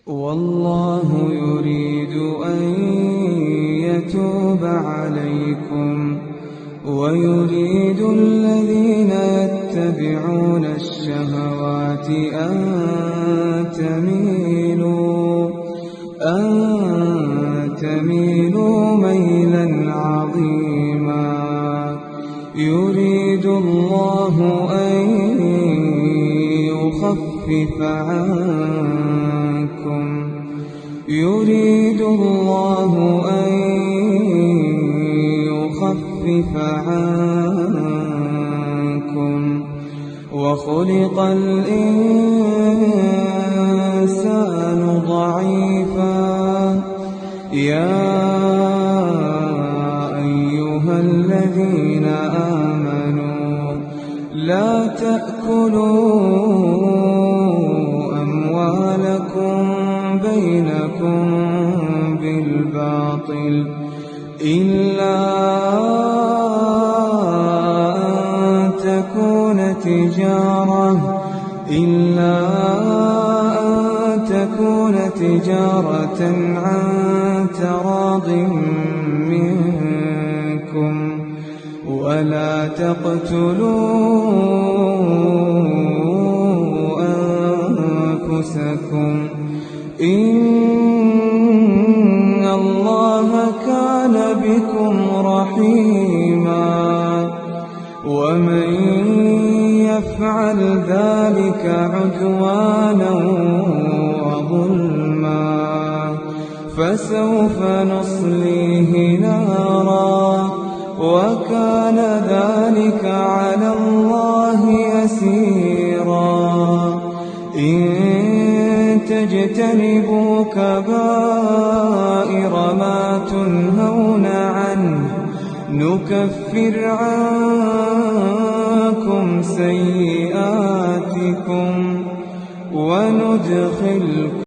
والله يريد أن يتوب عليكم ويريد الذين يتبعون الشهوات أن تميلوا ميلا عظيما. يريد الله أن يخفف عنكم وخلق الإنسان ضعيفا. يا أيها الذين آمنوا لا تأكلوا أموالكم بينكم بالباطل إلا أن تكون تجارة عن تراض منكم ولا تقتلوا أنفسكم إن الله كان بكم رحيما. ومن يفعل ذلك عدوانا وظلما فسوف نصليه نارا وكان ذلك على الله يسيرا. إن تجتنبوا كبائر ما تنهون عنه نكفر عنكم سيئاتكم وندخلكم